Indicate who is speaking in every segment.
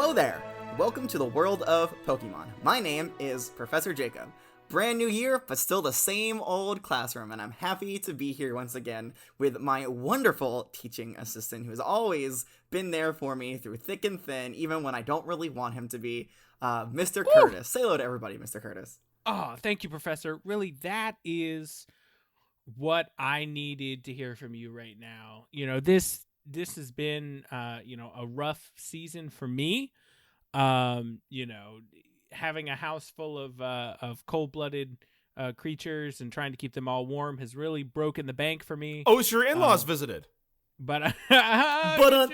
Speaker 1: Hello there! Welcome to the world of Pokemon. My name is Professor Jacob. Brand new year, but still the same old classroom, and I'm happy to be here once again with my wonderful teaching assistant who has always been there for me through thick and thin, even when I don't really want him to be, Mr. Curtis. Say hello to everybody, Mr. Curtis.
Speaker 2: Oh, thank you, Professor. Really, that is what I needed to hear from you right now. You know, this has been, a rough season for me. Having a house full of cold-blooded creatures and trying to keep them all warm has really broken the bank for me.
Speaker 3: Oh, it's your in-laws visited.
Speaker 2: But
Speaker 1: But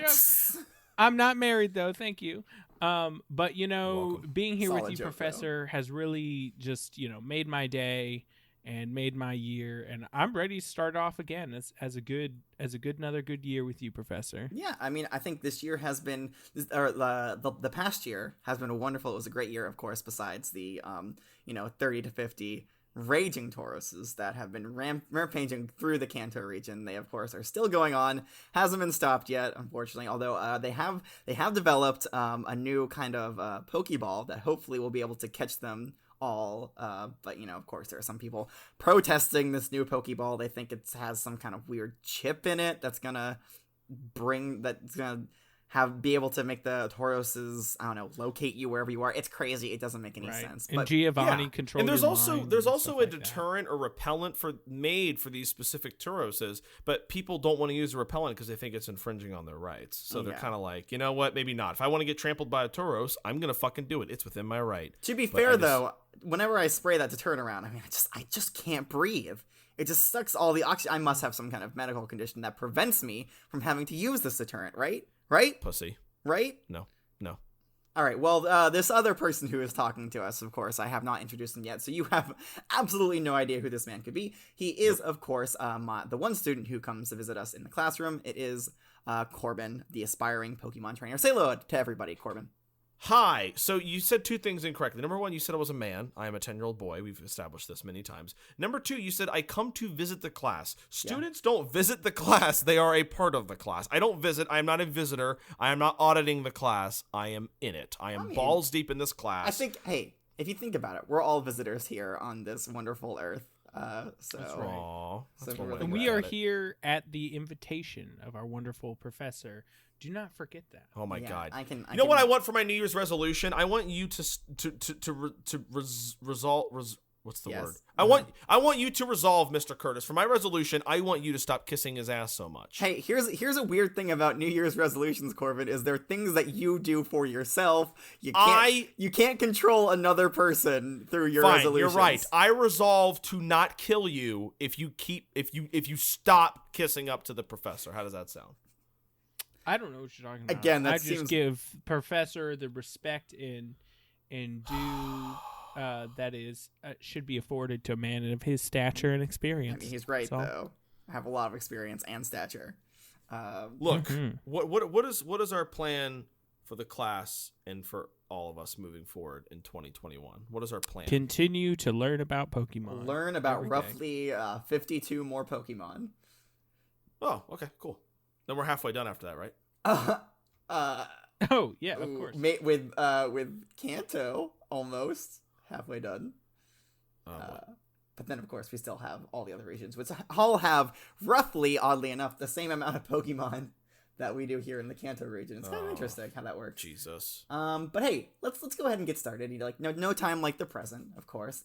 Speaker 2: I'm not married though. Thank you. But
Speaker 3: Welcome.
Speaker 2: being here
Speaker 1: Solid
Speaker 2: with you,
Speaker 1: joke,
Speaker 2: Professor, has really just made my day and made my year, and I'm ready to start off again as another good year with you, Professor.
Speaker 1: yeah, I mean, I think this year has been, the past year has been wonderful. It was a great year, of course, besides the, 30 to 50 raging Tauroses that have been rampaging through the Kanto region. They, of course, are still going on. Hasn't been stopped yet, unfortunately, although they have developed a new kind of Pokeball that hopefully will be able to catch them all, but of course there are some people protesting this new Pokeball. They think it has some kind of weird chip in it that's gonna be able to make the Tauroses, I don't know, locate you wherever you are. It's crazy. It doesn't make any sense.
Speaker 2: And Giovanni controls.
Speaker 3: And there's
Speaker 2: your
Speaker 3: also
Speaker 2: mind
Speaker 3: there's
Speaker 2: and
Speaker 3: also
Speaker 2: stuff
Speaker 3: a
Speaker 2: like that.
Speaker 3: deterrent or repellent made for these specific Tauroses, but people don't want to use the repellent because they think it's infringing on their rights. So they're kind of like, you know what, maybe not. If I want to get trampled by a Tauros, I'm gonna fucking do it. It's within my right.
Speaker 1: To be fair, though, whenever I spray that deterrent around, I mean, I just can't breathe. It just sucks all the oxygen. I must have some kind of medical condition that prevents me from having to use this deterrent, right? Right?
Speaker 3: Pussy.
Speaker 1: Right?
Speaker 3: No.
Speaker 1: All right, well, this other person who is talking to us, of course, I have not introduced him yet, so you have absolutely no idea who this man could be. He is, of course, the one student who comes to visit us in the classroom. It is Corbin, the aspiring Pokemon trainer. Say hello to everybody, Corbin.
Speaker 3: Hi. So you said two things incorrectly. Number one, you said I was a man. I am a 10-year-old boy. We've established this many times. Number two, you said I come to visit the class. Students don't visit the class. They are a part of the class. I don't visit. I am not a visitor. I am not auditing the class. I am in it. I am balls deep in this class.
Speaker 1: I think, hey, if you think about it, we're all visitors here on this wonderful earth.
Speaker 3: That's right.
Speaker 2: And we are here at the invitation of our wonderful professor. Do not forget that.
Speaker 3: Oh my God!
Speaker 1: You
Speaker 3: know what I want for my New Year's resolution? I want you to resolve. What's the word? I want you to resolve, Mr. Curtis. For my resolution, I want you to stop kissing his ass so much.
Speaker 1: Hey, here's a weird thing about New Year's resolutions, Corbin, is there are things that you do for yourself. You can't control another person through your resolutions.
Speaker 3: You're right. I resolve to not kill you if you stop kissing up to the professor. How does that sound?
Speaker 2: I don't know what you're talking about.
Speaker 1: Again,
Speaker 2: I just give Professor the respect and due that is should be afforded to a man of his stature and experience.
Speaker 1: I mean, he's right though. I have a lot of experience and stature.
Speaker 3: Look, what is our plan for the class and for all of us moving forward in 2021? What is our plan?
Speaker 2: Continue to learn about Pokemon.
Speaker 1: Learn about roughly 52 more Pokemon.
Speaker 3: Oh, okay, cool. Then we're halfway done after that, right?
Speaker 2: Oh yeah, of course.
Speaker 1: With Kanto, almost halfway done. But then, of course, we still have all the other regions, which all have roughly, oddly enough, the same amount of Pokemon that we do here in the Kanto region. It's kind of interesting how that works.
Speaker 3: Jesus.
Speaker 1: But hey, let's go ahead and get started. No time like the present, of course.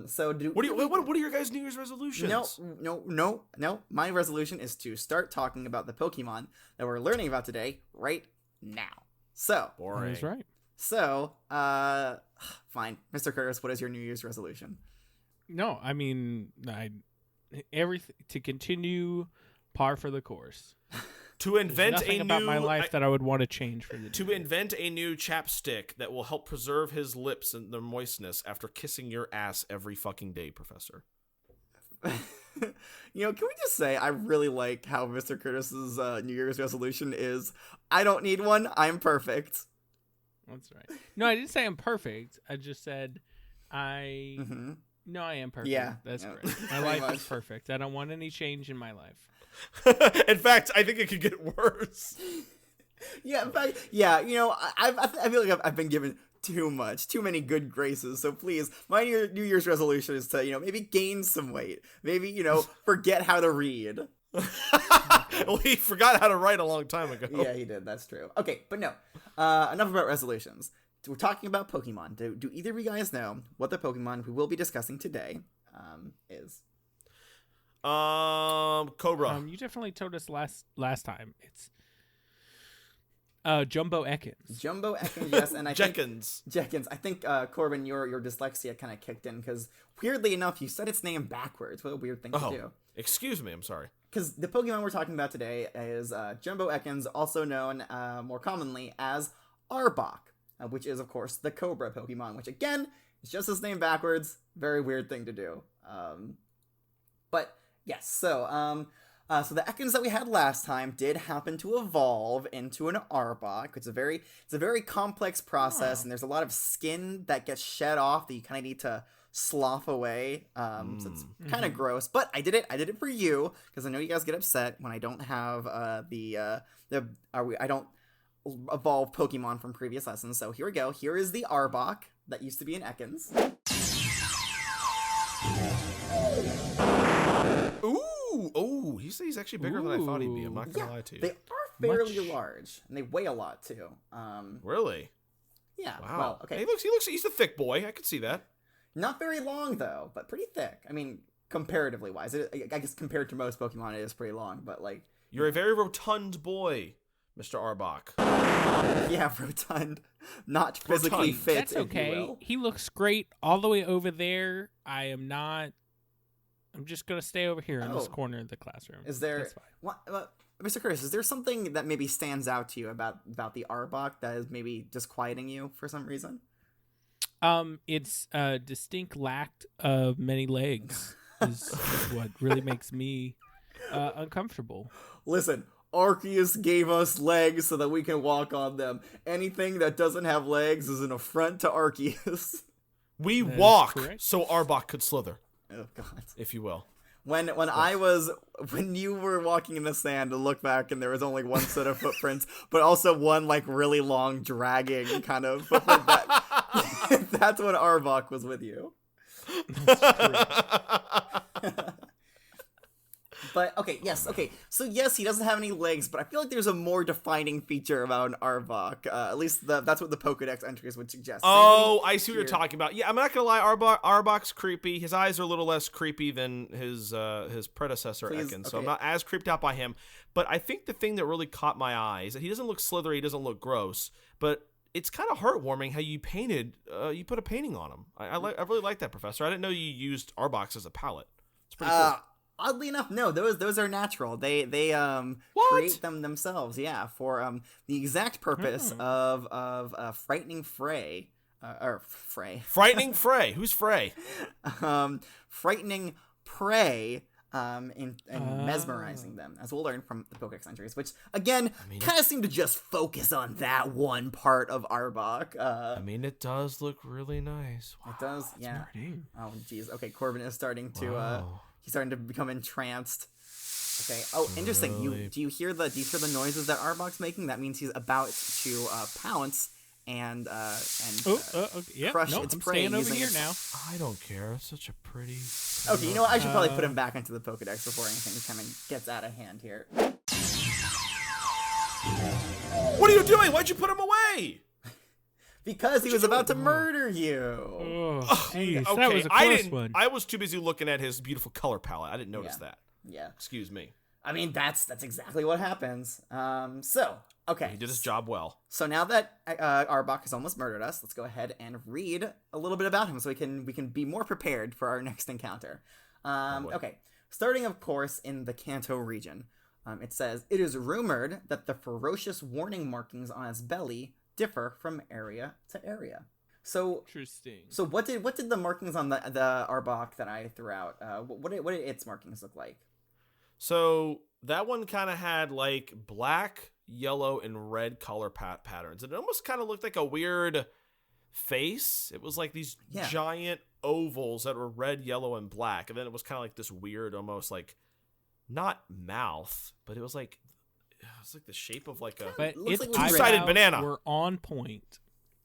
Speaker 1: So what
Speaker 3: are your guys' New Year's resolutions?
Speaker 1: No. My resolution is to start talking about the Pokemon that we're learning about today right now. So
Speaker 3: boring.
Speaker 2: That's right.
Speaker 1: So, fine, Mr. Curtis, what is your New Year's resolution?
Speaker 2: No, I mean, everything to continue par for the course.
Speaker 3: To invent
Speaker 2: nothing about my life that I would want to change for the
Speaker 3: to invent a new chapstick that will help preserve his lips and their moistness after kissing your ass every fucking day, Professor.
Speaker 1: Can we just say I really like how Mr. Curtis's New Year's resolution is, I don't need one, I'm perfect.
Speaker 2: That's right. No, I didn't say I'm perfect. I just said No, I am perfect.
Speaker 1: Yeah.
Speaker 2: That's great. My life is perfect. I don't want any change in my life.
Speaker 3: In fact, I think it could get worse.
Speaker 1: Yeah, in fact, yeah, I feel like I've been given too many good graces. So please, my New Year's resolution is to, maybe gain some weight. Maybe, forget how to read.
Speaker 3: Well, he forgot how to write a long time ago.
Speaker 1: Yeah, he did. That's true. Okay, but no. Enough about resolutions. We're talking about Pokemon. Do either of you guys know what the Pokemon we will be discussing today is?
Speaker 3: Cobra.
Speaker 2: You definitely told us last time. It's Jumbo Ekans.
Speaker 1: Jumbo Ekans, yes, and I
Speaker 3: Jenkins.
Speaker 1: I think Corbin, your dyslexia kind of kicked in because weirdly enough, you said its name backwards. What a weird thing to do.
Speaker 3: Excuse me, I'm sorry.
Speaker 1: Because the Pokemon we're talking about today is Jumbo Ekans, also known more commonly as Arbok, which is of course the Cobra Pokemon, which again is just its name backwards. Very weird thing to do. But yes, so the Ekans that we had last time did happen to evolve into an Arbok. It's a very complex process, and there's a lot of skin that gets shed off that you kind of need to slough away. So it's kind of gross, but I did it for you because I know you guys get upset when I don't have I don't evolve Pokemon from previous lessons. So here we go. Here is the Arbok that used to be an Ekans.
Speaker 3: Ooh, he's actually bigger than I thought he'd be. I'm not gonna lie to you.
Speaker 1: They are fairly large, and they weigh a lot too.
Speaker 3: Really?
Speaker 1: Yeah.
Speaker 3: Wow.
Speaker 1: Well, okay.
Speaker 3: He's a thick boy. I could see that.
Speaker 1: Not very long though, but pretty thick. I mean, comparatively wise, I guess compared to most Pokemon, it is pretty long. But like,
Speaker 3: you're a very rotund boy, Mr. Arbok.
Speaker 1: Yeah, rotund, not physically fit.
Speaker 2: That's okay. He looks great all the way over there. I'm just gonna stay over here in this corner of the classroom.
Speaker 1: Is there?
Speaker 2: That's fine.
Speaker 1: Mr. Curtis, is there something that maybe stands out to you about the Arbok that is maybe disquieting you for some reason?
Speaker 2: It's a distinct lack of many legs is what really makes me uncomfortable.
Speaker 1: Listen, Arceus gave us legs so that we can walk on them. Anything that doesn't have legs is an affront to Arceus.
Speaker 3: We walk so Arbok could slither.
Speaker 1: Oh God,
Speaker 3: if you will.
Speaker 1: When you were walking in the sand to look back and there was only one set of footprints, but also one like really long dragging kind of footprint, that's when Arbok was with you. But okay. So yes, he doesn't have any legs, but I feel like there's a more defining feature about an Arbok. At least that's what the Pokedex entries would suggest.
Speaker 3: Oh, I see what you're talking about. Yeah, I'm not gonna lie, Arbok's creepy. His eyes are a little less creepy than his predecessor Ekans, so I'm not as creeped out by him. But I think the thing that really caught my eye is that he doesn't look slithery, he doesn't look gross, but it's kind of heartwarming how you put a painting on him. I really like that, Professor. I didn't know you used Arboks as a palette. It's pretty cool.
Speaker 1: Oddly enough, no, those are natural. They create them themselves, yeah, for the exact purpose of frightening Frey.
Speaker 3: Frightening Frey. Who's Frey?
Speaker 1: Frightening prey. And mesmerizing them, as we'll learn from the Pokedex entries, which again kind of seem to just focus on that one part of Arbok.
Speaker 3: It does look really nice. Wow,
Speaker 1: it does, yeah.
Speaker 3: Pretty.
Speaker 1: Oh, geez. Okay, Corbin is starting to he's starting to become entranced. Okay. Oh, interesting. Do you hear the noises that Arbok's making? That means he's about to pounce and crush its
Speaker 2: I'm
Speaker 1: prey.
Speaker 2: Staying over here now.
Speaker 3: I don't care. It's such a pretty.
Speaker 1: Okay, you know what? I should probably put him back into the Pokedex before anything kind of gets out of hand here.
Speaker 3: What are you doing? Why'd you put him away?
Speaker 1: Because he was about to murder you.
Speaker 2: Oh, geez,
Speaker 3: okay,
Speaker 2: that was a close one.
Speaker 3: I was too busy looking at his beautiful color palette. I didn't notice that.
Speaker 1: Yeah.
Speaker 3: Excuse me.
Speaker 1: I mean, that's exactly what happens. Okay.
Speaker 3: He did his job well.
Speaker 1: So now that Arbok has almost murdered us, let's go ahead and read a little bit about him so we can be more prepared for our next encounter. Okay. Starting, of course, in the Kanto region. It says, it is rumored that the ferocious warning markings on its belly differ from area to area. So
Speaker 2: interesting.
Speaker 1: So what did the markings on the Arbok that I threw out? What did its markings look like?
Speaker 3: So that one kind of had like black, yellow, and red color patterns. It almost kind of looked like a weird face. It was like these giant ovals that were red, yellow, and black. And then it was kind of like this weird, almost like not mouth, but it was like it's like the shape of like a.
Speaker 2: But
Speaker 1: looks
Speaker 2: its
Speaker 1: like
Speaker 3: two-sided
Speaker 2: eyebrows
Speaker 3: banana.
Speaker 2: were on point.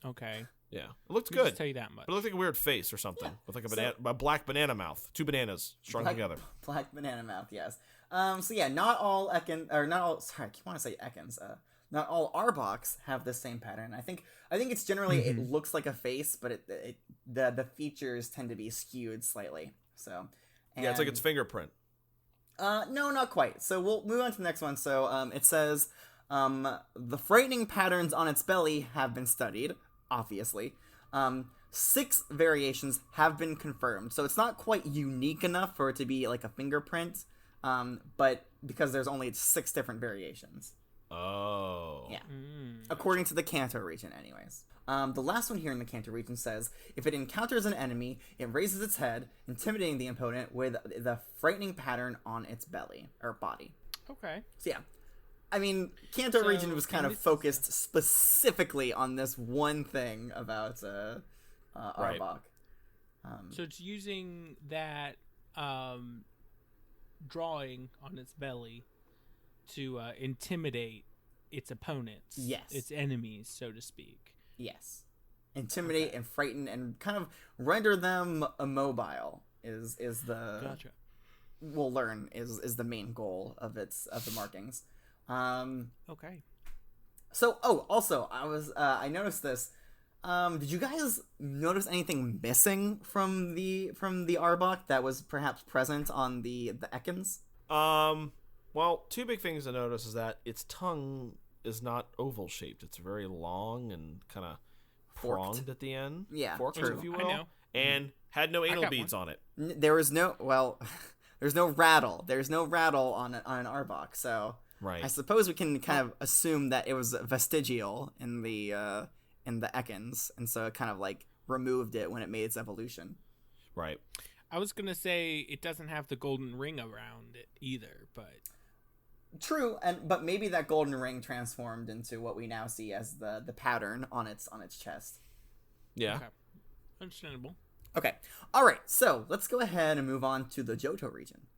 Speaker 2: Okay.
Speaker 3: Yeah, it looked
Speaker 2: Let me
Speaker 3: good.
Speaker 2: just tell you that much.
Speaker 3: But it looked like a weird face or something with like a black banana mouth. Two bananas strung together.
Speaker 1: Black banana mouth, yes. So yeah, not all Ekans, or not all. Sorry, I want to say Ekans. Not all Arboks have the same pattern. I think it's generally it looks like a face, but the features tend to be skewed slightly. So
Speaker 3: Yeah, it's like its fingerprint.
Speaker 1: No, not quite. So we'll move on to the next one. So it says the frightening patterns on its belly have been studied, obviously. 6 variations have been confirmed. So it's not quite unique enough for it to be like a fingerprint, but because there's only 6 different variations.
Speaker 3: Oh.
Speaker 1: Yeah. According to the Kanto region, anyways. The last one here in the Kanto region says, if it encounters an enemy, it raises its head, intimidating the opponent with the frightening pattern on its belly, or body.
Speaker 2: Okay.
Speaker 1: So yeah. I mean, Kanto region was kind of focused specifically on this one thing about
Speaker 3: Right.
Speaker 1: Arbok.
Speaker 2: So it's using that drawing on its belly to intimidate its opponents.
Speaker 1: Yes.
Speaker 2: Its enemies, so to speak.
Speaker 1: Yes. Intimidate and frighten and kind of render them immobile is the
Speaker 2: Gotcha.
Speaker 1: we'll learn is the main goal of the markings.
Speaker 2: Okay.
Speaker 1: So also I noticed this. Did you guys notice anything missing from the Arbok that was perhaps present on the Ekans?
Speaker 3: Well, 2 big things to notice is that its tongue is not oval shaped. It's very long and kind of pronged at the end.
Speaker 1: Yeah,
Speaker 3: forked,
Speaker 1: true.
Speaker 3: if you
Speaker 2: I
Speaker 3: will.
Speaker 2: know.
Speaker 3: And had no anal
Speaker 2: got
Speaker 3: beads
Speaker 2: one.
Speaker 3: on it.
Speaker 1: There was no there's no rattle. There's no rattle on an Arbok. So
Speaker 3: Right.
Speaker 1: I suppose we can kind of assume that it was vestigial in the Ekans, and so it kind of like removed it when it made its evolution.
Speaker 3: Right.
Speaker 2: I was gonna say it doesn't have the golden ring around it either, but
Speaker 1: True, but maybe that golden ring transformed into what we now see as the pattern on its chest.
Speaker 3: Yeah.
Speaker 2: okay. Understandable.
Speaker 1: Okay, all right. So let's go ahead and move on to the Johto region.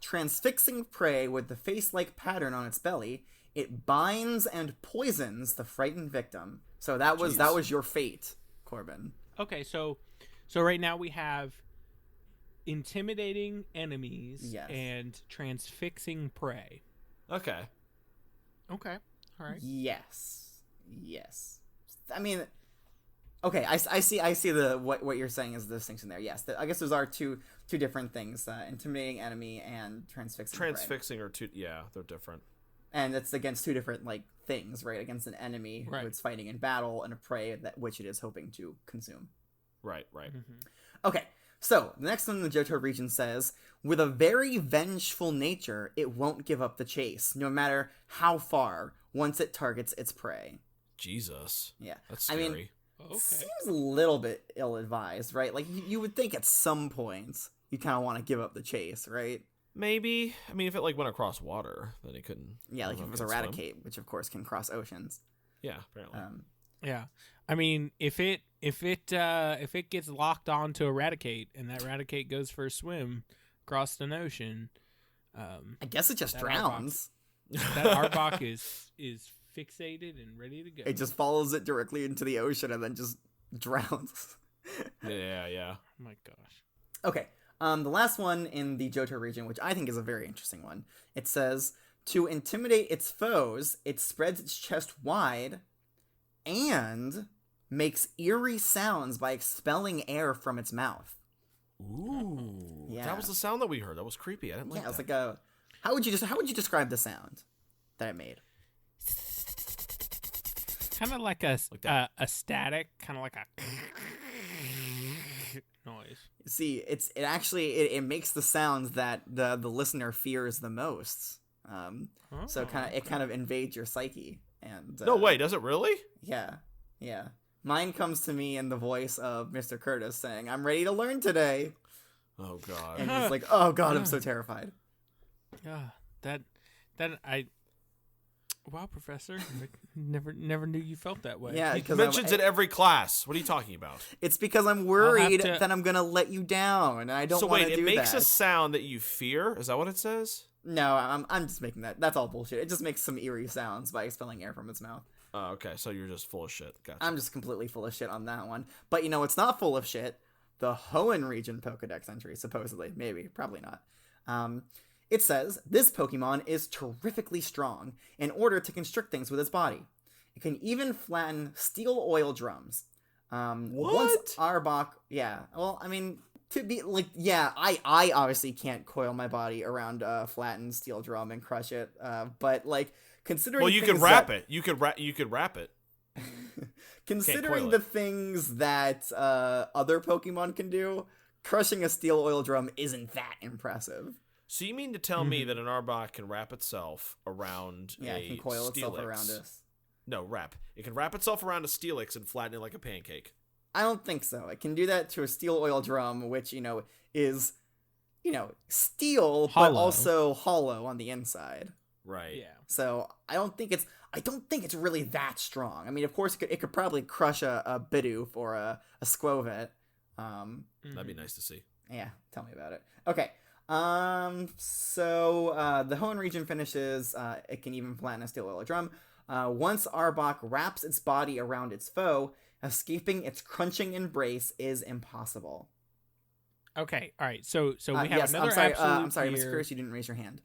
Speaker 1: Transfixing prey with the face-like pattern on its belly, it binds and poisons the frightened victim. So that was your fate, Corbin.
Speaker 2: Okay, so right now we have intimidating enemies
Speaker 1: Yes.
Speaker 2: and transfixing prey.
Speaker 3: Okay.
Speaker 2: Okay. All right.
Speaker 1: Yes. I mean, okay. I see the what you're saying is the distinction there. Yes. I guess those are two different things: intimidating enemy and transfixing.
Speaker 3: Transfixing are 2. Yeah, they're different.
Speaker 1: And it's against 2 different things, right? Against an enemy who it's fighting in battle, and a prey which it is hoping to consume.
Speaker 3: Right.
Speaker 2: Mm-hmm.
Speaker 1: Okay, so the next one in the Johto region says, with a very vengeful nature, it won't give up the chase, no matter how far, once it targets its prey.
Speaker 3: Jesus.
Speaker 1: Yeah.
Speaker 3: That's scary.
Speaker 1: I mean,
Speaker 2: Okay.
Speaker 1: seems a little bit ill-advised, right? Like, you would think at some point you kind of want to give up the chase, right?
Speaker 3: Maybe. I mean, if it went across water, then it couldn't.
Speaker 1: Yeah, like if it was
Speaker 3: swim.
Speaker 1: Eradicate, which of course can cross oceans.
Speaker 3: Yeah, apparently.
Speaker 2: Yeah. I mean, if it gets locked on to Eradicate and that Eradicate goes for a swim across an ocean,
Speaker 1: I guess it just
Speaker 2: that
Speaker 1: drowns.
Speaker 2: that Arbok is fixated and ready to go.
Speaker 1: It just follows it directly into the ocean and then just drowns.
Speaker 3: Yeah.
Speaker 2: Oh my gosh.
Speaker 1: Okay. The last one in the Johto region, which I think is a very interesting one, it says, to intimidate its foes, it spreads its chest wide and makes eerie sounds by expelling air from its mouth.
Speaker 3: Ooh.
Speaker 1: Yeah.
Speaker 3: That was the sound that we heard. That was creepy. I didn't like
Speaker 1: Yeah, it's
Speaker 3: that.
Speaker 1: like how would you describe the sound that it made?
Speaker 2: Kind of like a static, kind of like a noise.
Speaker 1: See, it makes the sounds that the listener fears the most. So it kind of invades your psyche. And
Speaker 3: No way, does it really?
Speaker 1: Yeah. Mine comes to me in the voice of Mr. Curtis saying, "I'm ready to learn today."
Speaker 3: Oh god.
Speaker 1: And it's like, "Oh god, I'm so terrified."
Speaker 2: Wow, Professor, I never knew you felt that way.
Speaker 1: Yeah,
Speaker 3: He
Speaker 1: because
Speaker 3: mentions it every class. What are you talking about?
Speaker 1: it's because I'm worried
Speaker 2: to-
Speaker 1: that I'm gonna let you down, and I don't want to do that.
Speaker 3: it makes a sound that you fear. Is that what it says?
Speaker 1: No, I'm just making that. That's all bullshit. It just makes some eerie sounds by expelling air from its mouth.
Speaker 3: Oh, okay. So you're just full of shit. Gotcha.
Speaker 1: I'm just completely full of shit on that one. But you know, it's not full of shit. The Hoenn region Pokedex entry, supposedly. Maybe. Probably not. It says, this Pokemon is terrifically strong in order to constrict things with its body. It can even flatten steel oil drums.
Speaker 3: What?
Speaker 1: Once Arbok... Yeah. Well, I mean... To be like, yeah, I obviously can't coil my body around a flattened steel drum and crush it. But like considering,
Speaker 3: well, you could wrap it. You could wrap it.
Speaker 1: Considering the things that other Pokemon can do, crushing a steel oil drum isn't that impressive.
Speaker 3: So you mean to tell me that an Arbok can wrap itself around
Speaker 1: it can coil itself
Speaker 3: Steelix?
Speaker 1: Around us.
Speaker 3: No, wrap. It can wrap itself around a Steelix and flatten it like a pancake.
Speaker 1: I don't think so. It can do that to a steel oil drum, which, is, steel,
Speaker 2: hollow.
Speaker 1: But also hollow on the inside.
Speaker 3: Right.
Speaker 2: Yeah.
Speaker 1: So I don't think it's really that strong. I mean, of course, it could probably crush a Bidoof or a Squovet.
Speaker 3: That'd be nice to see.
Speaker 1: Yeah, tell me about it. Okay. So the Hoenn region finishes. It can even flatten a steel oil drum. Once Arbok wraps its body around its foe, escaping its crunching embrace is impossible.
Speaker 2: Okay, all right. So we have
Speaker 1: yes,
Speaker 2: another
Speaker 1: I'm sorry,
Speaker 2: here.
Speaker 1: Mr. Curtis, you didn't raise your hand.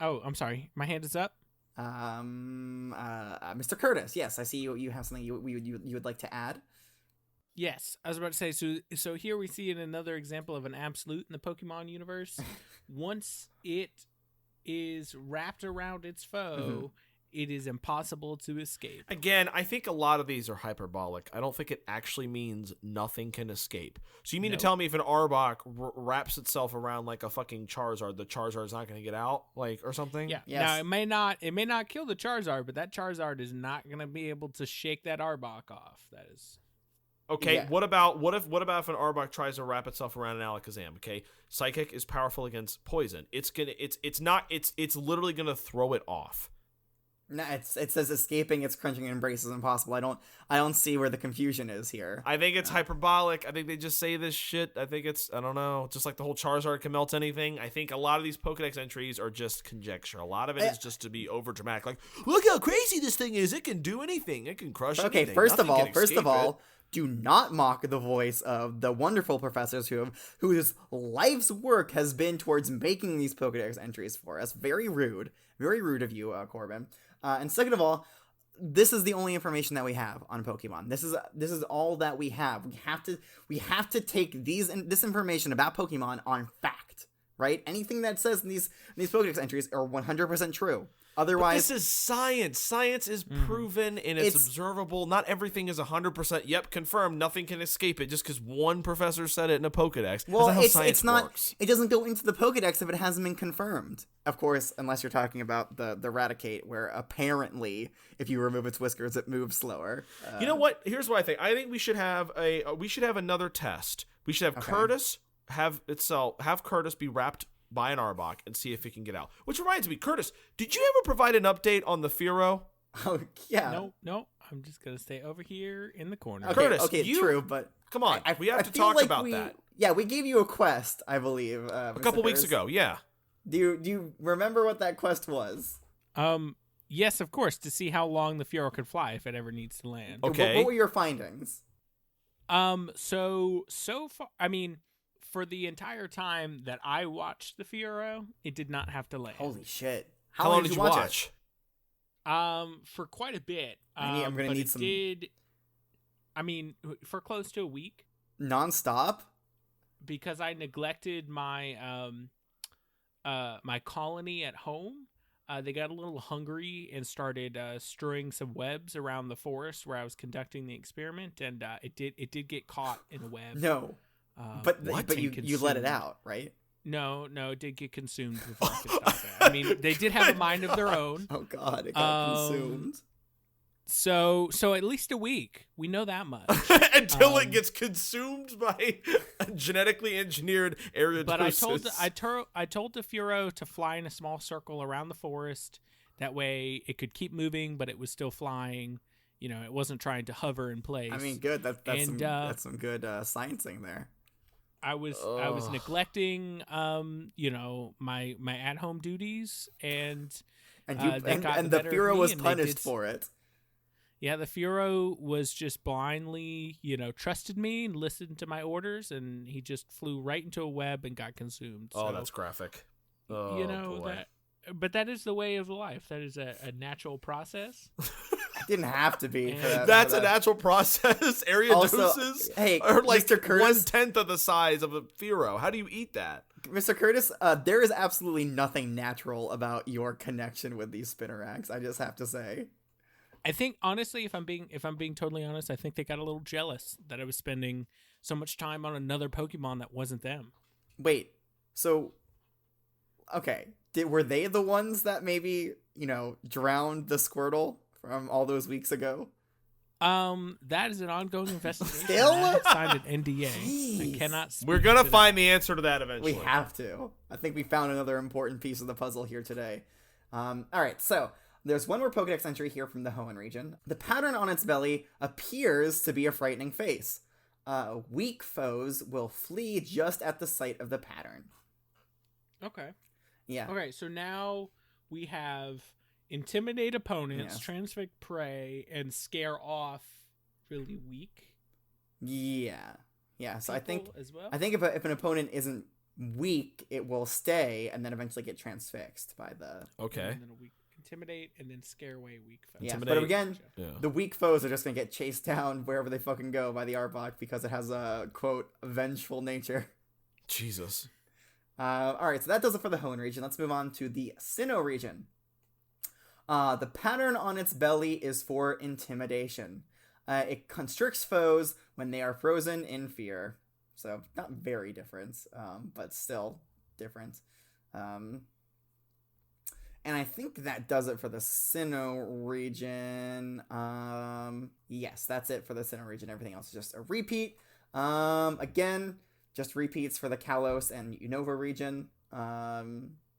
Speaker 2: Oh, I'm sorry. My hand is up.
Speaker 1: Mr. Curtis, yes, I see you have something you would like to add.
Speaker 2: Yes, I was about to say. So here we see another example of an absolute in the Pokemon universe. Once it is wrapped around its foe, it is impossible to escape.
Speaker 3: Again, I think a lot of these are hyperbolic. I don't think it actually means nothing can escape. So you mean to tell me if an Arbok wraps itself around like a fucking Charizard, the Charizard's not going to get out, like, or something?
Speaker 2: Yeah.
Speaker 1: Yes.
Speaker 2: Now it may not kill the Charizard, but that Charizard is not going to be able to shake that Arbok off. That is.
Speaker 3: Okay,
Speaker 1: Yeah.
Speaker 3: what about if an Arbok tries to wrap itself around an Alakazam? Okay, Psychic is powerful against poison. It's literally gonna throw it off.
Speaker 1: No, it says escaping its crunching embrace is impossible. I don't see where the confusion is here.
Speaker 3: I think it's hyperbolic. I think they just say this shit. I think I don't know, just like the whole Charizard can melt anything. I think a lot of these Pokedex entries are just conjecture. A lot of it is just to be over dramatic. Like, look how crazy this thing is. It can do anything. It can crush anything.
Speaker 1: Okay, first of
Speaker 3: Nothing
Speaker 1: all,
Speaker 3: can
Speaker 1: do not mock the voice of the wonderful professors whose life's work has been towards making these Pokedex entries for us. Very rude of you, Corbin. And second of all, this is the only information that we have on Pokemon. This is all that we have. We have to take this information about Pokemon on fact, right? Anything that says in these Pokedex entries are 100% true. Otherwise,
Speaker 3: but this is science. Science is proven and it's observable. Not everything is 100%. Yep, confirmed. Nothing can escape it just because one professor said it in a Pokedex.
Speaker 1: Well,
Speaker 3: That's not how science works.
Speaker 1: It doesn't go into the Pokedex if it hasn't been confirmed. Of course, unless you're talking about the Raticate, where apparently if you remove its whiskers, it moves slower.
Speaker 3: You know what? Here's what I think. I think we should have another test. We should have Curtis have Curtis be wrapped by an Arbok and see if it can get out. Which reminds me, Curtis, did you ever provide an update on the Firo?
Speaker 1: Oh, yeah.
Speaker 2: No. I'm just going to stay over here in the corner.
Speaker 1: Okay,
Speaker 3: Curtis,
Speaker 1: true, but
Speaker 3: come on. We have to
Speaker 1: feel
Speaker 3: talk
Speaker 1: like
Speaker 3: about that.
Speaker 1: Yeah, we gave you a quest, I believe.
Speaker 3: A couple weeks ago, yeah.
Speaker 1: Do you remember what that quest was?
Speaker 2: Yes, of course, to see how long the Furo could fly if it ever needs to land.
Speaker 3: Okay.
Speaker 1: What were your findings?
Speaker 2: So far, I mean, for the entire time that I watched the Furo, it did not have to land.
Speaker 1: Holy shit.
Speaker 3: How long did you watch?
Speaker 2: For quite a bit.
Speaker 1: I'm gonna need some.
Speaker 2: For close to a week.
Speaker 1: Non-stop?
Speaker 2: Because I neglected my my colony at home. They got a little hungry and started strewing some webs around the forest where I was conducting the experiment, and it did get caught in a web.
Speaker 1: No. But you let it out, right?
Speaker 2: No, it did get consumed before I could stop it. I mean, they did have a mind of their own.
Speaker 1: Oh god, it got consumed.
Speaker 2: So at least a week. We know that much.
Speaker 3: Until it gets consumed by a genetically engineered Ariadosis.
Speaker 2: But I told the Furo to fly in a small circle around the forest. That way it could keep moving, but it was still flying. You know, it wasn't trying to hover in place.
Speaker 1: I mean, good. That's some good sciencing there.
Speaker 2: I was
Speaker 3: Ugh.
Speaker 2: neglecting my at home duties, and
Speaker 1: And you
Speaker 2: they got
Speaker 1: and the
Speaker 2: better of
Speaker 1: Furo
Speaker 2: me,
Speaker 1: was
Speaker 2: and they
Speaker 1: punished
Speaker 2: did.
Speaker 1: for it.
Speaker 2: Yeah, the Furo was just blindly, trusted me and listened to my orders, and he just flew right into a web and got consumed.
Speaker 3: Oh,
Speaker 2: So,
Speaker 3: that's graphic. Oh, boy.
Speaker 2: but that is the way of life. That is a natural process.
Speaker 1: Didn't have to be. For
Speaker 2: And
Speaker 1: that,
Speaker 3: That's
Speaker 1: for
Speaker 3: a
Speaker 1: that.
Speaker 3: natural process.
Speaker 1: Also,
Speaker 3: Ariaduses
Speaker 1: hey,
Speaker 3: are like
Speaker 1: Mr. Curtis,
Speaker 3: 1/10 of the size of a Firo. How do you eat that?
Speaker 1: Mr. Curtis, there is absolutely nothing natural about your connection with these spinnerags. I just have to say.
Speaker 2: I think honestly, if I'm being totally honest, I think they got a little jealous that I was spending so much time on another Pokemon that wasn't them.
Speaker 1: Wait, so okay, were they the ones that maybe drowned the Squirtle from all those weeks ago?
Speaker 2: That is an ongoing investigation.
Speaker 1: Still?
Speaker 2: I have signed an NDA.
Speaker 1: Jeez.
Speaker 2: I cannot. Speak
Speaker 3: We're gonna
Speaker 2: to
Speaker 3: find
Speaker 2: that.
Speaker 3: the answer to that eventually.
Speaker 1: We have to. I think we found another important piece of the puzzle here today. All right, so there's one more Pokedex entry here from the Hoenn region. The pattern on its belly appears to be a frightening face. Weak foes will flee just at the sight of the pattern.
Speaker 2: Okay.
Speaker 1: Yeah.
Speaker 2: Okay. So now we have intimidate opponents,
Speaker 1: Yes.
Speaker 2: transfix prey, and scare off really weak.
Speaker 1: Yeah. Yeah. So I think
Speaker 2: people as well.
Speaker 1: if an opponent isn't weak, it will stay and then eventually get transfixed by the.
Speaker 3: Okay.
Speaker 2: And then a weak intimidate, and then scare away weak foes.
Speaker 1: Yeah.
Speaker 3: Intimidate.
Speaker 1: But again,
Speaker 3: Yeah.
Speaker 1: the weak foes are just gonna get chased down wherever they fucking go by the Arbok because it has a quote vengeful nature.
Speaker 3: Jesus.
Speaker 1: All right, so that does it for the Hoenn region. Let's move on to the Sinnoh region. The pattern on its belly is for intimidation. It constricts foes when they are frozen in fear. So not very different, but still different. And I think that does it for the Sinnoh region. Yes, that's it for the Sinnoh region. Everything else is just a repeat. Again, just repeats for the Kalos and Unova region.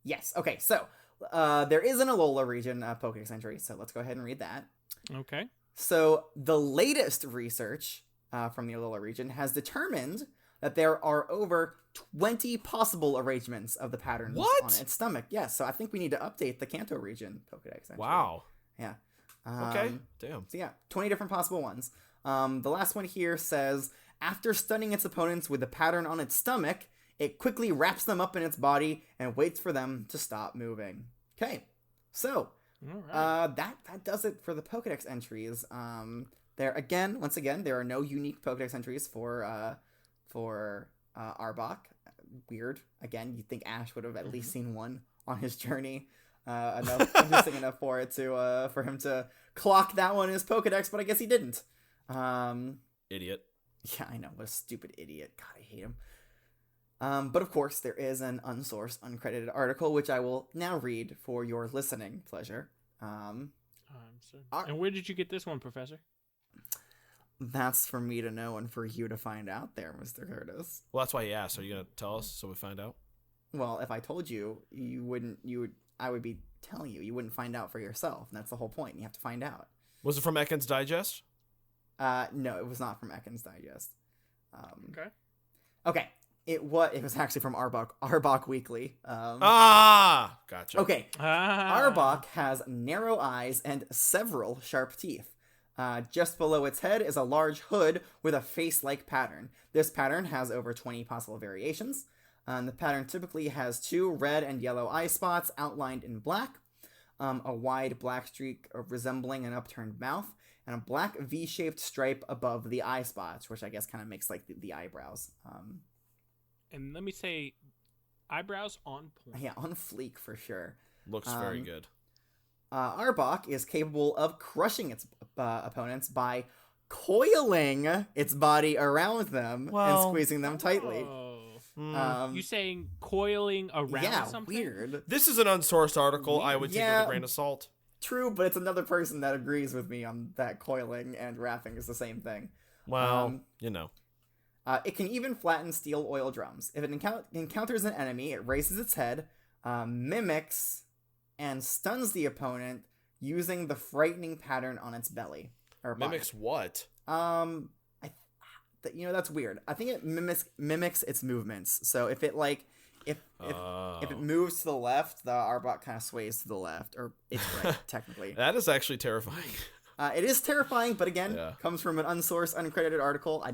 Speaker 1: Yes, okay, so there is an Alola region Pokedex entry, so let's go ahead and read that.
Speaker 2: Okay.
Speaker 1: So the latest research from the Alola region has determined that there are over 20 possible arrangements of the patterns
Speaker 3: What?
Speaker 1: on its stomach. Yes, so I think we need to update the Kanto region Pokedex entry.
Speaker 3: Wow.
Speaker 1: Yeah.
Speaker 3: Okay. Damn.
Speaker 1: So yeah, 20 different possible ones. The last one here says, after stunning its opponents with the pattern on its stomach, it quickly wraps them up in its body and waits for them to stop moving. Okay, so
Speaker 2: All right.
Speaker 1: that does it for the Pokedex entries. Once again, there are no unique Pokedex entries for Arbok. Weird. Again, you'd think Ash would have at least seen one on his journey. Interesting enough for him to clock that one in his Pokedex, but I guess he didn't.
Speaker 3: Idiot.
Speaker 1: Yeah, I know. What a stupid idiot. God, I hate him. But of course, there is an unsourced, uncredited article, which I will now read for your listening pleasure.
Speaker 2: And where did you get this one, Professor?
Speaker 1: That's for me to know and for you to find out there, Mr. Curtis.
Speaker 3: Well, that's why he asked. Are you gonna tell us so we find out?
Speaker 1: Well, if I told you, I would be telling you. You wouldn't find out for yourself, and that's the whole point. You have to find out.
Speaker 3: Was it from Ekans Digest?
Speaker 1: No, it was not from Ekans Digest.
Speaker 2: Okay.
Speaker 1: Okay. It was actually from Arbok Weekly.
Speaker 3: Gotcha.
Speaker 1: Okay. Arbok has narrow eyes and several sharp teeth. Just below its head is a large hood with a face-like pattern. This pattern has over 20 possible variations. The pattern typically has 2 red and yellow eye spots outlined in black, a wide black streak resembling an upturned mouth, and a black V-shaped stripe above the eye spots, which I guess kind of makes like the eyebrows.
Speaker 2: And let me say, eyebrows on point.
Speaker 1: Yeah, on fleek for sure.
Speaker 3: Looks very good.
Speaker 1: Arbok is capable of crushing its opponents by coiling its body around them and squeezing them tightly.
Speaker 2: You saying coiling around something?
Speaker 1: Weird.
Speaker 3: This is an unsourced article. I would take it with a grain of salt.
Speaker 1: True, but it's another person that agrees with me on that coiling and wrapping is the same thing.
Speaker 3: Well,
Speaker 1: It can even flatten steel oil drums. If it encounters an enemy, it raises its head, mimics, and stuns the opponent using the frightening pattern on its belly. Or
Speaker 3: Mimics what?
Speaker 1: that's weird. I think it mimics its movements. So if it like if it moves to the left, the Arbok kind of sways to the left, or it's right technically.
Speaker 3: That is actually terrifying.
Speaker 1: It is terrifying, but again, comes from an unsourced, uncredited article. I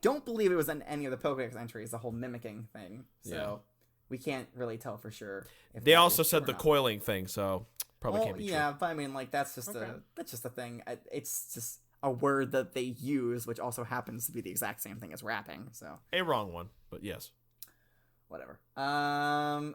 Speaker 1: don't believe it was in any of the Pokédex entries, the whole mimicking thing. So we can't really tell for sure. If
Speaker 3: they also said the coiling thing, so probably can't be true.
Speaker 1: Yeah, but I mean, like that's just a thing. It's just a word that they use, which also happens to be the exact same thing as rapping. So
Speaker 3: a wrong one, but yes.
Speaker 1: Whatever.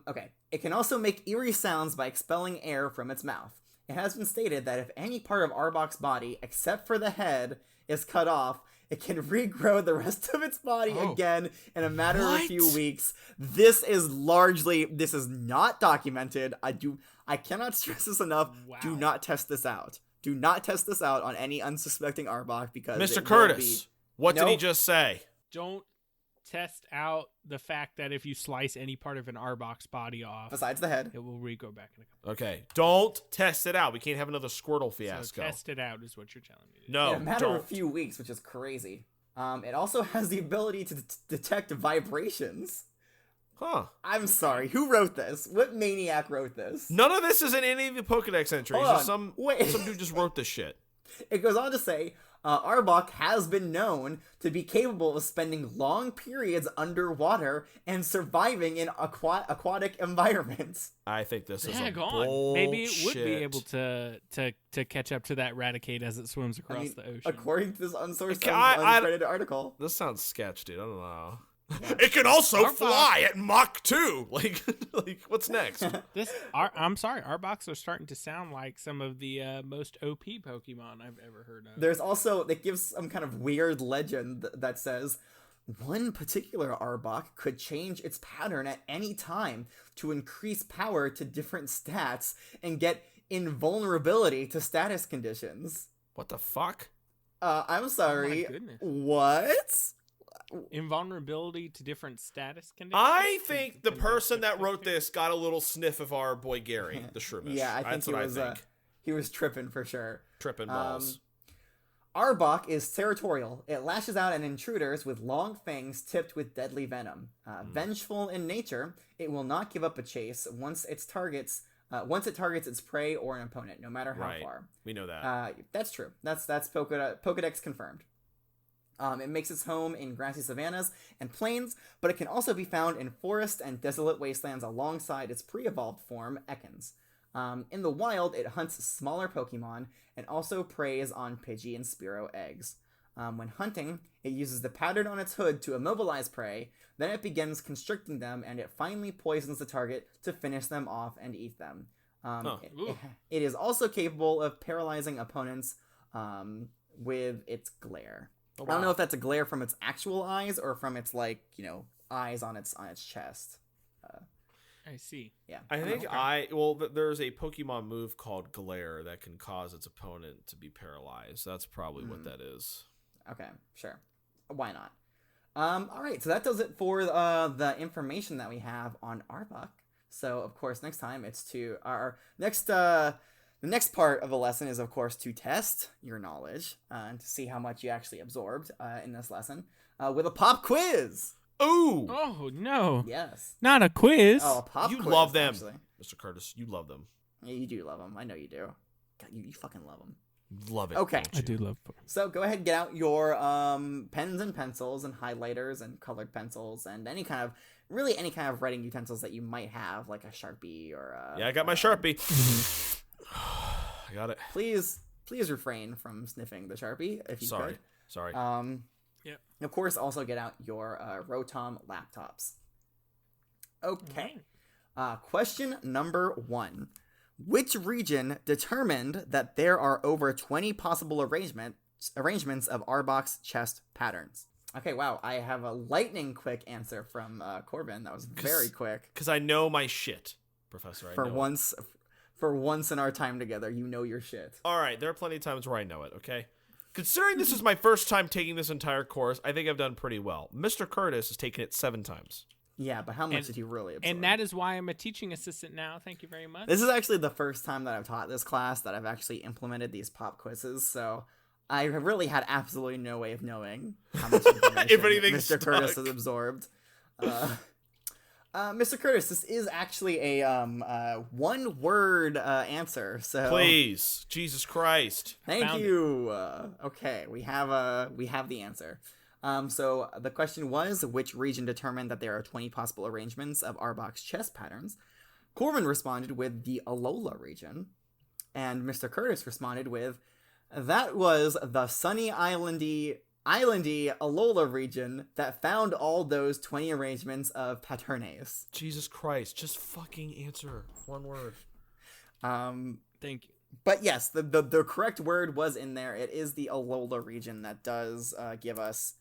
Speaker 1: Okay. It can also make eerie sounds by expelling air from its mouth. It has been stated that if any part of Arbok's body, except for the head, is cut off, it can regrow the rest of its body again in a matter of a few weeks. This is not documented. I cannot stress this enough. Wow. Do not test this out. Do not test this out on any unsuspecting Arbok because
Speaker 3: Mr. Curtis, what did he just say?
Speaker 2: Don't test out the fact that if you slice any part of an Arbok's body off,
Speaker 1: besides the head,
Speaker 2: it will regrow back in a couple.
Speaker 3: Okay, don't test it out. We can't have another Squirtle fiasco.
Speaker 2: So test it out is what you're telling me.
Speaker 3: No,
Speaker 1: in a matter of a few weeks, which is crazy. It also has the ability to detect vibrations.
Speaker 3: Huh.
Speaker 1: I'm sorry. Who wrote this? What maniac wrote this?
Speaker 3: None of this is in any of the Pokedex entries. Some dude just wrote this shit.
Speaker 1: It goes on to say, Arbok has been known to be capable of spending long periods underwater and surviving in aquatic environments.
Speaker 3: I think this is
Speaker 2: bullshit. Maybe it would be able to catch up to that Raticate as it swims across the ocean.
Speaker 1: According to this unsourced, uncredited article.
Speaker 3: This sounds sketch, dude. I don't know. Yeah. It can also fly at Mach 2. Like what's next?
Speaker 2: I'm sorry, Arboks are starting to sound like some of the most OP Pokemon I've ever heard of.
Speaker 1: There's also, it gives some kind of weird legend that says one particular Arbok could change its pattern at any time to increase power to different stats and get invulnerability to status conditions.
Speaker 3: What the fuck?
Speaker 1: I'm sorry.
Speaker 2: Oh my goodness.
Speaker 1: What?
Speaker 2: Invulnerability to different status conditions?
Speaker 3: I think the person that wrote this got a little sniff of our boy Gary, the Shroomish.
Speaker 1: Yeah, I think he was tripping for sure.
Speaker 3: Tripping balls.
Speaker 1: Arbok is territorial. It lashes out at intruders with long fangs tipped with deadly venom. Vengeful in nature, it will not give up a chase once it targets its prey or an opponent, no matter how far.
Speaker 3: We know that.
Speaker 1: That's true. That's Pokedex confirmed. It makes its home in grassy savannas and plains, but it can also be found in forest and desolate wastelands alongside its pre-evolved form, Ekans. In the wild, it hunts smaller Pokemon and also preys on Pidgey and Spearow eggs. When hunting, it uses the pattern on its hood to immobilize prey, then it begins constricting them, and it finally poisons the target to finish them off and eat them. It is also capable of paralyzing opponents with its glare. Oh, wow. I don't know if that's a glare from its actual eyes or from its eyes on its chest.
Speaker 2: I see.
Speaker 1: Yeah,
Speaker 3: I think there's a Pokemon move called Glare that can cause its opponent to be paralyzed. That's probably what that is.
Speaker 1: Okay, sure. Why not? All right, so that does it for the information that we have on Arbok. So of course, next time it's to our next. The next part of the lesson is, of course, to test your knowledge and to see how much you actually absorbed in this lesson with a pop quiz.
Speaker 3: Ooh!
Speaker 2: Oh, no.
Speaker 1: Yes.
Speaker 2: Not a quiz.
Speaker 1: Oh, a pop quiz.
Speaker 3: You love them.
Speaker 1: Actually.
Speaker 3: Mr. Curtis, you love them.
Speaker 1: Yeah, you do love them. I know you do. God, you fucking love them.
Speaker 3: Love it.
Speaker 1: Okay.
Speaker 2: I do love Pokemon.
Speaker 1: So go ahead and get out your pens and pencils and highlighters and colored pencils and any kind of writing utensils that you might have, like a Sharpie or
Speaker 3: Yeah, I got my Sharpie. I got it.
Speaker 1: Please refrain from sniffing the Sharpie if you could.
Speaker 3: Sorry.
Speaker 2: Yeah.
Speaker 1: Of course, also get out your Rotom laptops. Okay. Question number 1. Which region determined that there are over 20 possible arrangements of Arbok's chest patterns? Okay, wow. I have a lightning quick answer from Corbin. That was very quick.
Speaker 3: Because I know my shit, Professor.
Speaker 1: For once in our time together, you know your shit.
Speaker 3: All right, there are plenty of times where I know it, okay? Considering this is my first time taking this entire course, I think I've done pretty well. Mr. Curtis has taken it 7 times.
Speaker 1: Yeah, but how much did he really absorb?
Speaker 2: And that is why I'm a teaching assistant now. Thank you very much.
Speaker 1: This is actually the first time that I've taught this class that I've actually implemented these pop quizzes, so I really had absolutely no way of knowing how much information
Speaker 3: If anything
Speaker 1: Mr. Curtis
Speaker 3: stuck.
Speaker 1: has absorbed. Mr. Curtis, this is actually a one-word answer. So
Speaker 3: Please, Jesus Christ.
Speaker 1: thank
Speaker 2: Found
Speaker 1: you. Okay, we have the answer. So the question was, which region determined that there are 20 possible arrangements of Arbok's chest patterns? Corbin responded with the Alola region, and Mr. Curtis responded with, that was the sunny islandy Alola region that found all those 20 arrangements of patternes.
Speaker 3: Jesus Christ. Just fucking answer. One word.
Speaker 2: Thank you.
Speaker 1: But yes, the correct word was in there. It is the Alola region that does give us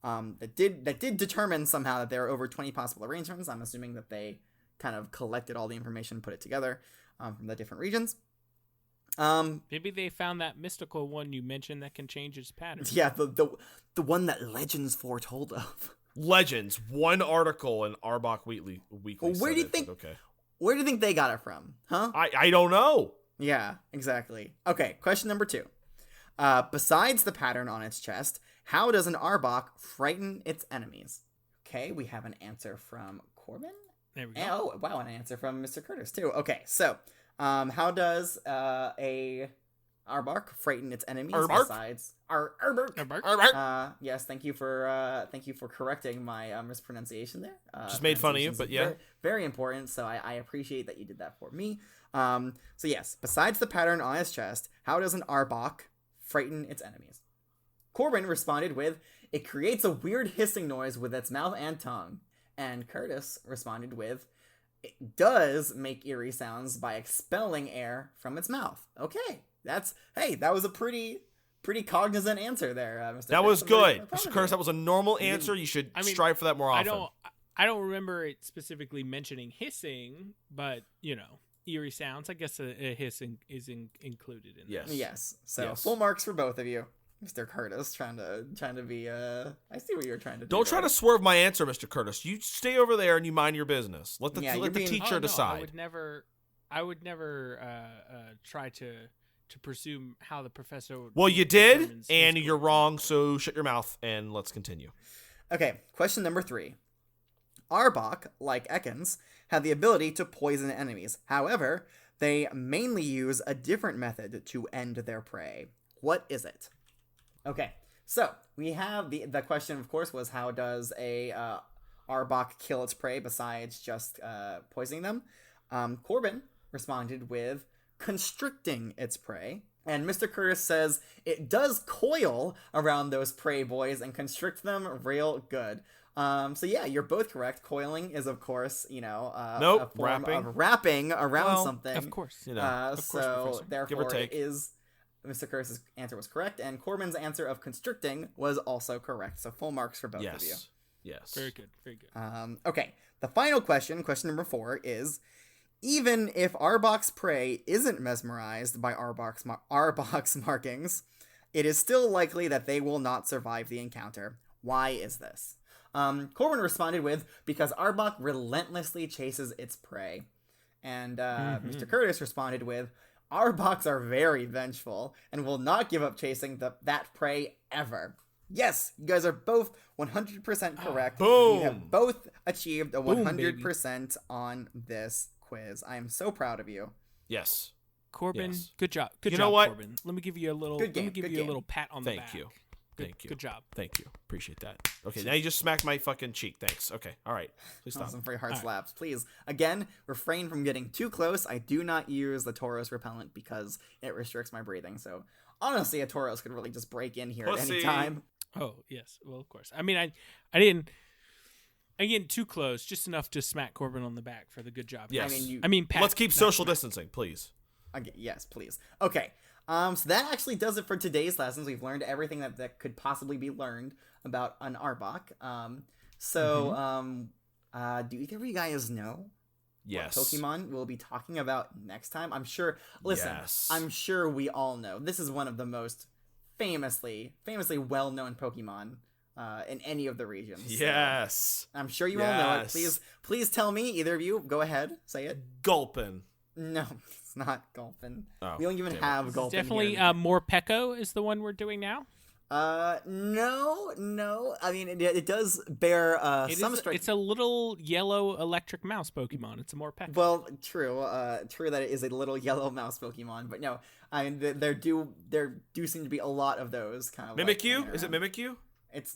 Speaker 1: that did determine somehow that there are over 20 possible arrangements. I'm assuming that they kind of collected all the information, put it together from the different regions.
Speaker 2: Maybe they found that mystical one you mentioned that can change its pattern.
Speaker 1: Yeah, the one that legends foretold of.
Speaker 3: Legends. One article in Arbok Weekly.
Speaker 1: Well, where do you
Speaker 3: said it,
Speaker 1: think?
Speaker 3: but okay.
Speaker 1: Where do you think they got it from? Huh?
Speaker 3: I don't know.
Speaker 1: Yeah, exactly. Okay, question number 2. Besides the pattern on its chest, how does an Arbok frighten its enemies? Okay, we have an answer from Corbin.
Speaker 2: There we go.
Speaker 1: Oh, wow, an answer from Mr. Curtis, too. Okay, so, how does a Arbok frighten its enemies
Speaker 3: Arbok?
Speaker 1: besides... Arbok.
Speaker 2: Arbok?
Speaker 1: Yes, thank you for correcting my mispronunciation there.
Speaker 3: Just made fun of you,
Speaker 1: pronunciation's
Speaker 3: but yeah.
Speaker 1: very, very important, so I appreciate that you did that for me. So yes, besides the pattern on its chest, how does an Arbok frighten its enemies? Corbin responded with, it creates a weird hissing noise with its mouth and tongue. And Curtis responded with, it does make eerie sounds by expelling air from its mouth. Okay, that was a pretty cognizant answer there, Mr.
Speaker 3: That
Speaker 1: Curtis.
Speaker 3: was
Speaker 1: I'm very
Speaker 3: good.
Speaker 1: proud of
Speaker 3: Mr.
Speaker 1: you.
Speaker 3: Curtis, that was a normal answer. You should strive for that more often.
Speaker 2: I don't remember it specifically mentioning hissing, but eerie sounds. I guess a hissing is included in
Speaker 3: Yes.
Speaker 2: that.
Speaker 1: Yes. So
Speaker 3: Yes.
Speaker 1: full marks for both of you. Mr. Curtis trying to be I see what you're trying to do.
Speaker 3: Don't try
Speaker 1: there.
Speaker 3: to swerve my answer, Mr. Curtis. You stay over there and you mind your business. Let the
Speaker 1: Yeah,
Speaker 3: let
Speaker 1: you're
Speaker 3: the
Speaker 1: being-
Speaker 3: teacher
Speaker 2: No,
Speaker 3: decide.
Speaker 2: I would never try to pursue how the professor.
Speaker 3: Well, you did,
Speaker 2: determines
Speaker 3: and
Speaker 2: his
Speaker 3: you're
Speaker 2: goals.
Speaker 3: wrong. So shut your mouth and let's continue.
Speaker 1: Okay, question number 3. Arbok, like Ekans, have the ability to poison enemies. However, they mainly use a different method to end their prey. What is it? Okay, so we have the question, of course, was how does a Arbok kill its prey besides just poisoning them? Corbin responded with constricting its prey. And Mr. Curtis says it does coil around those prey boys and constrict them real good. So yeah, you're both correct. Coiling is, of course,
Speaker 3: Nope,
Speaker 1: a form
Speaker 3: wrapping.
Speaker 1: of wrapping around
Speaker 2: Well,
Speaker 1: something.
Speaker 2: of course.
Speaker 3: You know, of course,
Speaker 1: So
Speaker 3: Professor.
Speaker 1: therefore,
Speaker 3: Give or take.
Speaker 1: it is Mr. Curtis's answer was correct, and Corbin's answer of constricting was also correct. So full marks for both of you.
Speaker 3: Yes.
Speaker 2: Very good. Very good.
Speaker 1: Okay, the final question number 4, is even if Arbok's prey isn't mesmerized by Arbok's markings, it is still likely that they will not survive the encounter. Why is this? Corbin responded with, because Arbok relentlessly chases its prey. And Mr. Curtis responded with, Arboks are very vengeful and will not give up chasing that prey ever. Yes, you guys are both 100% correct.
Speaker 3: Boom!
Speaker 1: You have both achieved a
Speaker 2: Boom,
Speaker 1: 100% on this quiz. I am so proud of you.
Speaker 3: Yes.
Speaker 2: Corbin,
Speaker 3: Yes.
Speaker 2: good job. Good
Speaker 3: You
Speaker 2: job,
Speaker 3: know what?
Speaker 2: Corbin. Let me give you a little.
Speaker 1: Good game,
Speaker 2: Let me give
Speaker 1: good
Speaker 2: you
Speaker 1: game.
Speaker 2: a little pat on the back.
Speaker 3: Thank you.
Speaker 2: Good,
Speaker 3: Thank you.
Speaker 2: Good job.
Speaker 3: Thank you. Appreciate that. Okay, now you just smacked my fucking cheek. Thanks. Okay. All right. Please stop.
Speaker 1: Some very hard
Speaker 2: All right.
Speaker 1: slaps. Please, again, refrain from getting too close. I do not use the Tauros repellent because it restricts my breathing. So honestly, a Tauros could really just break in here at any
Speaker 3: Pussy.
Speaker 1: time.
Speaker 2: Oh yes. Well, of course. I mean, I didn't. I get too close, just enough to smack Corbin on the back for the good job.
Speaker 3: Yes.
Speaker 2: I mean, pat,
Speaker 3: Let's keep
Speaker 2: not
Speaker 3: social
Speaker 2: smack.
Speaker 3: distancing, please.
Speaker 1: Okay, yes, please. Okay. So that actually does it for today's lessons. We've learned everything that could possibly be learned about an Arbok. Do either of you guys know
Speaker 3: Yes.
Speaker 1: what Pokemon we'll be talking about next time? I'm sure. Listen,
Speaker 3: Yes.
Speaker 1: I'm sure we all know this is one of the most famously well-known Pokemon in any of the regions. So
Speaker 3: Yes.
Speaker 1: I'm sure you all know it.
Speaker 3: Yes.
Speaker 1: Please tell me. Either of you, go ahead, say it.
Speaker 3: Gulpin.
Speaker 1: No, it's not Gulpin.
Speaker 3: Oh,
Speaker 1: We don't even
Speaker 3: damn it.
Speaker 1: have Gulpin
Speaker 2: Definitely
Speaker 1: here.
Speaker 2: Morpeko is the one we're doing now.
Speaker 1: No. I mean, it does bear some strength.
Speaker 2: It's a little yellow electric mouse Pokemon. It's a Morpeko.
Speaker 1: Well, true. True that it is a little yellow mouse Pokemon, but no. I mean, there do seem to be a lot of those kind of.
Speaker 3: Mimikyu?
Speaker 1: Like,
Speaker 3: Is it Mimikyu?
Speaker 1: It's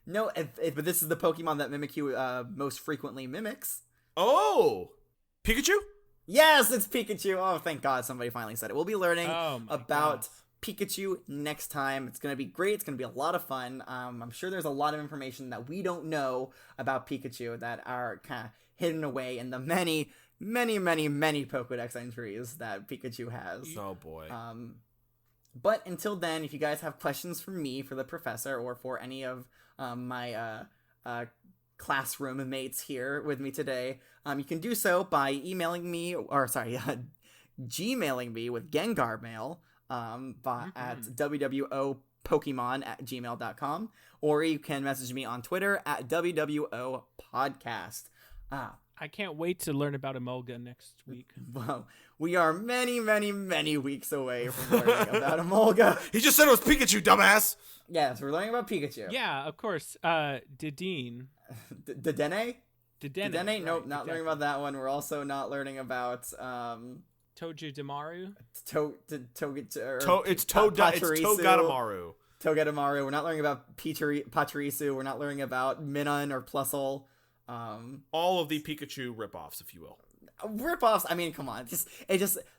Speaker 1: no, but this is the Pokemon that Mimikyu most frequently mimics.
Speaker 3: Oh, Pikachu?
Speaker 1: Yes, it's Pikachu. Oh, thank God somebody finally said it. We'll be learning about
Speaker 2: God.
Speaker 1: Pikachu next time. It's going to be great. It's going to be a lot of fun. I'm sure there's a lot of information that we don't know about Pikachu that are kind of hidden away in the many, many, many, many Pokedex entries that Pikachu has.
Speaker 3: Oh, boy.
Speaker 1: But until then, if you guys have questions for me, for the professor, or for any of my classroom mates here with me today, you can do so by Gmailing me with Gengar Mail at wwopokemon@gmail.com, or you can message me on Twitter at wwopodcast.
Speaker 2: I can't wait to learn about Emolga next week.
Speaker 1: Well, we are many, many, many weeks away from learning about Emolga.
Speaker 3: He just said it was Pikachu, dumbass!
Speaker 1: Yes, we're learning about Pikachu.
Speaker 2: Yeah, of course. Dedenne?
Speaker 1: Dedenne?
Speaker 2: Dedenne.
Speaker 1: Dedenne? Nope,
Speaker 2: right,
Speaker 1: not learning about that one. We're also not learning about
Speaker 2: Toju Damaru?
Speaker 3: It's Togedemaru.
Speaker 1: Togedemaru. We're not learning about Pachirisu. We're not learning about Minun or Plusle.
Speaker 3: All of the Pikachu ripoffs, if you will.
Speaker 1: Ripoffs. I mean, come on.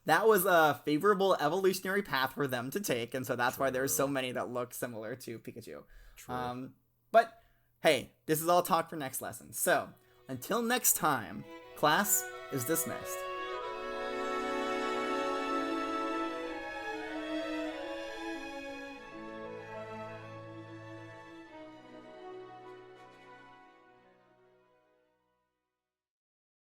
Speaker 1: That was a favorable evolutionary path for them to take, and so that's why there's so many that look similar to Pikachu.
Speaker 3: True.
Speaker 1: But hey, this is all talk for next lesson. So until next time, class is dismissed.